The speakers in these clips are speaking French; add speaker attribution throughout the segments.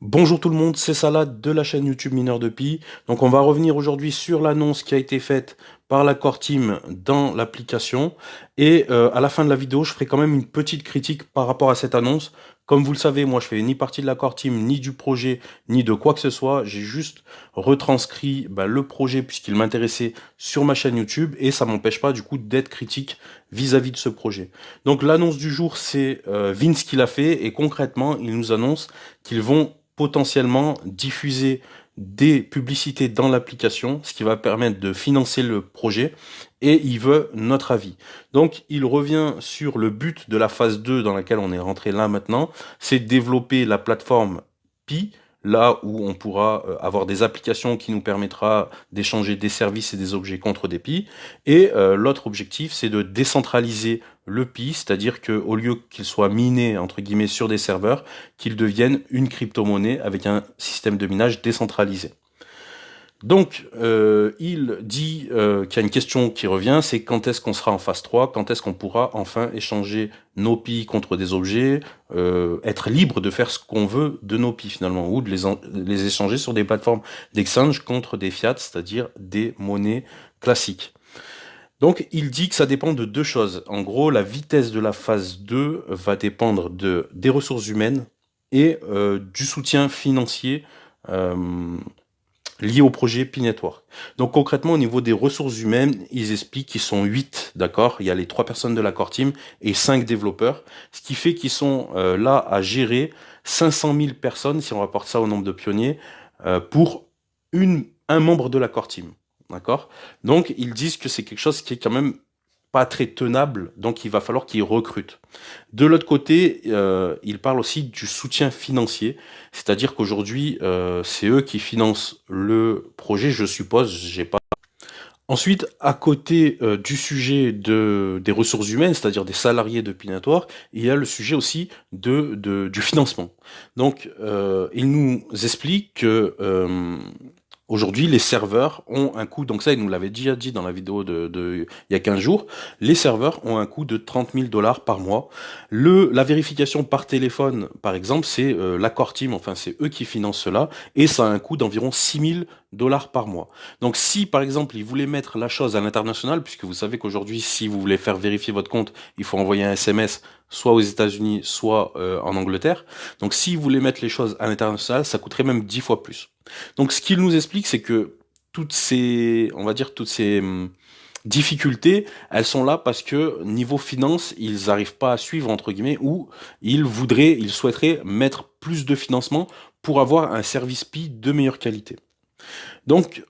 Speaker 1: Bonjour tout le monde, c'est Salah de la chaîne YouTube Mineur de Pi. Donc on va revenir aujourd'hui sur l'annonce qui a été faite par la Core Team dans l'application. Et à la fin de la vidéo, je ferai quand même une petite critique par rapport à cette annonce. Comme vous le savez, moi je fais ni partie de la Core Team, ni du projet, ni de quoi que ce soit. J'ai juste retranscrit le projet puisqu'il m'intéressait sur ma chaîne YouTube et ça m'empêche pas du coup d'être critique vis-à-vis de ce projet. Donc l'annonce du jour, c'est Vince qui l'a fait et concrètement, il nous annonce qu'ils vont potentiellement diffuser des publicités dans l'application, ce qui va permettre de financer le projet, et il veut notre avis. Donc il revient sur le but de la phase 2 dans laquelle on est rentré là maintenant, c'est de développer la plateforme Pi, là où on pourra avoir des applications qui nous permettra d'échanger des services et des objets contre des Pi. Et l'autre objectif, c'est de décentraliser le Pi, c'est-à-dire qu'au lieu qu'il soit miné entre guillemets sur des serveurs, qu'il devienne une crypto-monnaie avec un système de minage décentralisé. Donc, il dit qu'il y a une question qui revient, c'est quand est-ce qu'on sera en phase 3, quand est-ce qu'on pourra enfin échanger nos Pi contre des objets, être libre de faire ce qu'on veut de nos Pi finalement, ou de les échanger sur des plateformes d'exchange contre des fiat, c'est-à-dire des monnaies classiques. Donc, il dit que ça dépend de deux choses. En gros, la vitesse de la phase 2 va dépendre des ressources humaines et du soutien financier euh, lié au projet Pi Network. Donc, concrètement, au niveau des ressources humaines, ils expliquent qu'ils sont 8, d'accord? Il y a les 3 personnes de la core team et 5 développeurs, ce qui fait qu'ils sont là à gérer 500 000 personnes, si on rapporte ça au nombre de pionniers, pour un membre de la core team. D'accord? Donc, ils disent que c'est quelque chose qui est quand même pas très tenable, donc il va falloir qu'ils recrutent. De l'autre côté, ils parlent aussi du soutien financier, c'est-à-dire qu'aujourd'hui, c'est eux qui financent le projet, je suppose, j'ai pas. Ensuite, à côté du sujet des ressources humaines, c'est-à-dire des salariés de Pinatoire, il y a le sujet aussi du financement. Donc, il nous explique que aujourd'hui, les serveurs ont un coût, donc ça, il nous l'avait déjà dit dans la vidéo il y a 15 jours, les serveurs ont un coût de 30 000 dollars par mois. La vérification par téléphone, par exemple, c'est la Core Team, enfin, c'est eux qui financent cela, et ça a un coût d'environ 6 000 dollars par mois. Donc, si, par exemple, ils voulaient mettre la chose à l'international, puisque vous savez qu'aujourd'hui, si vous voulez faire vérifier votre compte, il faut envoyer un SMS, soit aux États-Unis, soit en Angleterre. Donc, si vous voulez mettre les choses à l'international, ça coûterait même 10 fois plus. Donc, ce qu'il nous explique, c'est que toutes ces, on va dire, toutes ces difficultés, elles sont là parce que niveau finance, ils n'arrivent pas à suivre, entre guillemets, ou ils souhaiteraient mettre plus de financement pour avoir un service Pi de meilleure qualité. Donc,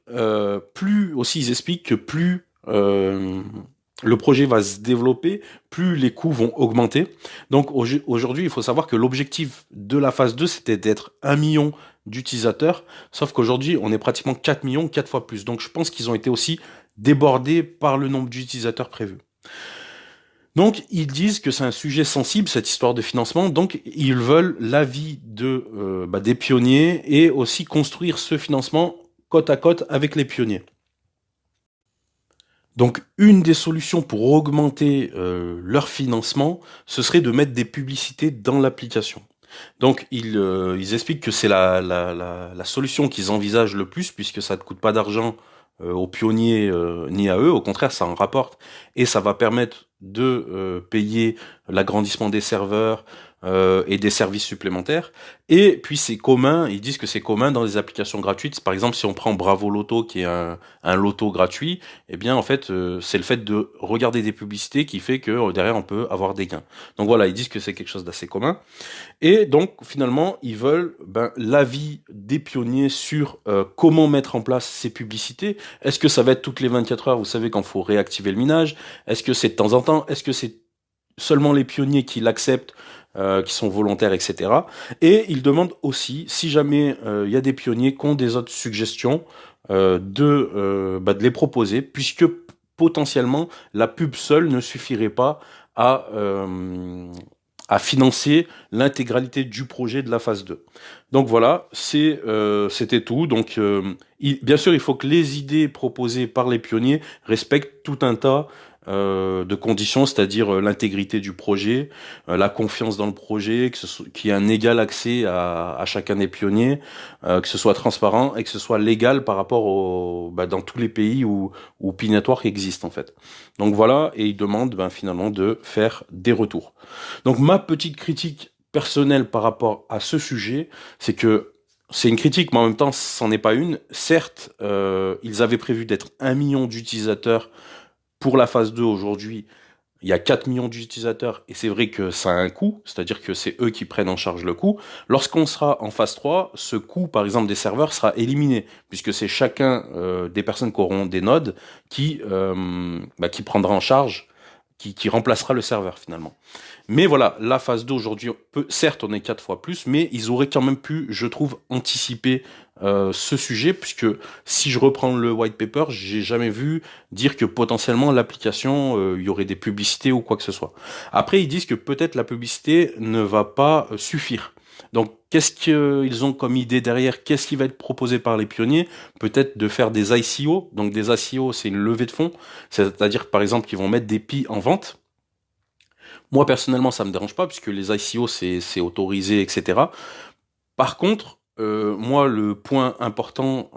Speaker 1: plus aussi, ils expliquent que plus le projet va se développer, plus les coûts vont augmenter. Donc aujourd'hui, il faut savoir que l'objectif de la phase 2, c'était d'être 1 million d'utilisateurs, sauf qu'aujourd'hui, on est pratiquement 4 millions, 4 fois plus. Donc je pense qu'ils ont été aussi débordés par le nombre d'utilisateurs prévus. Donc ils disent que c'est un sujet sensible, cette histoire de financement, donc ils veulent l'avis des pionniers et aussi construire ce financement côte à côte avec les pionniers. Donc, une des solutions pour augmenter leur financement, ce serait de mettre des publicités dans l'application. Donc, ils expliquent que c'est la solution qu'ils envisagent le plus, puisque ça ne coûte pas d'argent aux pionniers ni à eux. Au contraire, ça en rapporte et ça va permettre de payer l'agrandissement des serveurs et des services supplémentaires. Et puis c'est commun, ils disent que c'est commun dans les applications gratuites. Par exemple, si on prend Bravo Loto, qui est un loto gratuit, eh bien en fait, c'est le fait de regarder des publicités qui fait que derrière on peut avoir des gains. Donc voilà, ils disent que c'est quelque chose d'assez commun. Et donc, finalement, ils veulent l'avis des pionniers sur comment mettre en place ces publicités. Est-ce que ça va être toutes les 24 heures, vous savez, quand il faut réactiver le minage? Est-ce que c'est de temps en temps? Est-ce que c'est seulement les pionniers qui l'acceptent, qui sont volontaires, etc. Et ils demandent aussi, si jamais il y a des pionniers qui ont des autres suggestions, de les proposer, puisque potentiellement, la pub seule ne suffirait pas à... à financer l'intégralité du projet de la phase 2. Donc voilà, c'était tout. Donc bien sûr, il faut que les idées proposées par les pionniers respectent tout un tas de conditions, c'est-à-dire l'intégrité du projet, la confiance dans le projet, qu'il y ait un égal accès à chacun des pionniers, que ce soit transparent et que ce soit légal par rapport dans tous les pays où Pi Network existe en fait. Donc voilà, et il demande finalement de faire des retours. Donc ma petite critique personnelle par rapport à ce sujet, c'est que c'est une critique, mais en même temps, c'en est pas une. Certes, ils avaient prévu d'être 1 million d'utilisateurs pour la phase 2 aujourd'hui. Il y a 4 millions d'utilisateurs et c'est vrai que ça a un coût, c'est-à-dire que c'est eux qui prennent en charge le coût. Lorsqu'on sera en phase 3, ce coût, par exemple, des serveurs sera éliminé, puisque c'est chacun des personnes qui auront des nodes qui prendra en charge, qui remplacera le serveur finalement. Mais voilà, la phase 2 aujourd'hui, certes on est 4 fois plus, mais ils auraient quand même pu, je trouve, anticiper ce sujet, puisque si je reprends le white paper, j'ai jamais vu dire que potentiellement l'application, il y aurait des publicités ou quoi que ce soit. Après, ils disent que peut-être la publicité ne va pas suffire. Donc, qu'est-ce qu'ils ont comme idée derrière? Qu'est-ce qui va être proposé par les pionniers? Peut-être de faire des ICO. Donc, des ICO, c'est une levée de fonds. C'est-à-dire, par exemple, qu'ils vont mettre des PI en vente. Moi, personnellement, ça me dérange pas, puisque les ICO, c'est autorisé, etc. Par contre, moi, le point important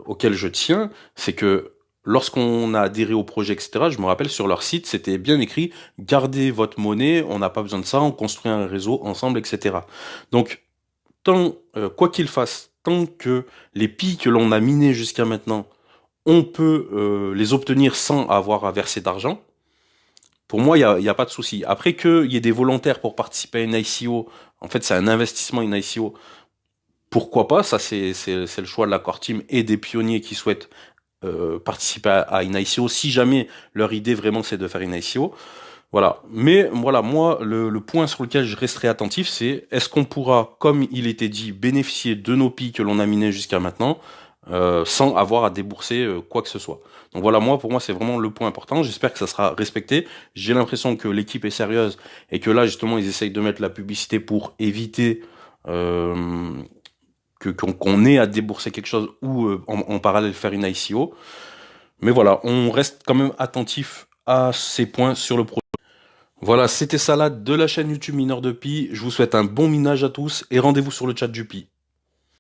Speaker 1: auquel je tiens, c'est que lorsqu'on a adhéré au projet, etc., je me rappelle sur leur site, c'était bien écrit, gardez votre monnaie, on n'a pas besoin de ça, on construit un réseau ensemble, etc. Donc, quoi qu'il fasse, tant que les PI que l'on a minés jusqu'à maintenant, on peut les obtenir sans avoir à verser d'argent, pour moi, il y a pas de souci. Après qu'il y ait des volontaires pour participer à une ICO, en fait, c'est un investissement, une ICO. Pourquoi pas? Ça, c'est le choix de la core team et des pionniers qui souhaitent participer à une ICO, si jamais leur idée vraiment c'est de faire une ICO. Voilà. Mais voilà, moi, le point sur lequel je resterai attentif, c'est est-ce qu'on pourra, comme il était dit, bénéficier de nos PI que l'on a minés jusqu'à maintenant, sans avoir à débourser quoi que ce soit. Donc voilà, pour moi, c'est vraiment le point important. J'espère que ça sera respecté. J'ai l'impression que l'équipe est sérieuse et que là, justement, ils essayent de mettre la publicité pour éviter euh, qu'on ait à débourser quelque chose ou en parallèle faire une ICO. Mais voilà, on reste quand même attentif à ces points sur le projet. Voilà, c'était Salade de la chaîne YouTube Mineur de Pi. Je vous souhaite un bon minage à tous et rendez-vous sur le chat du Pi.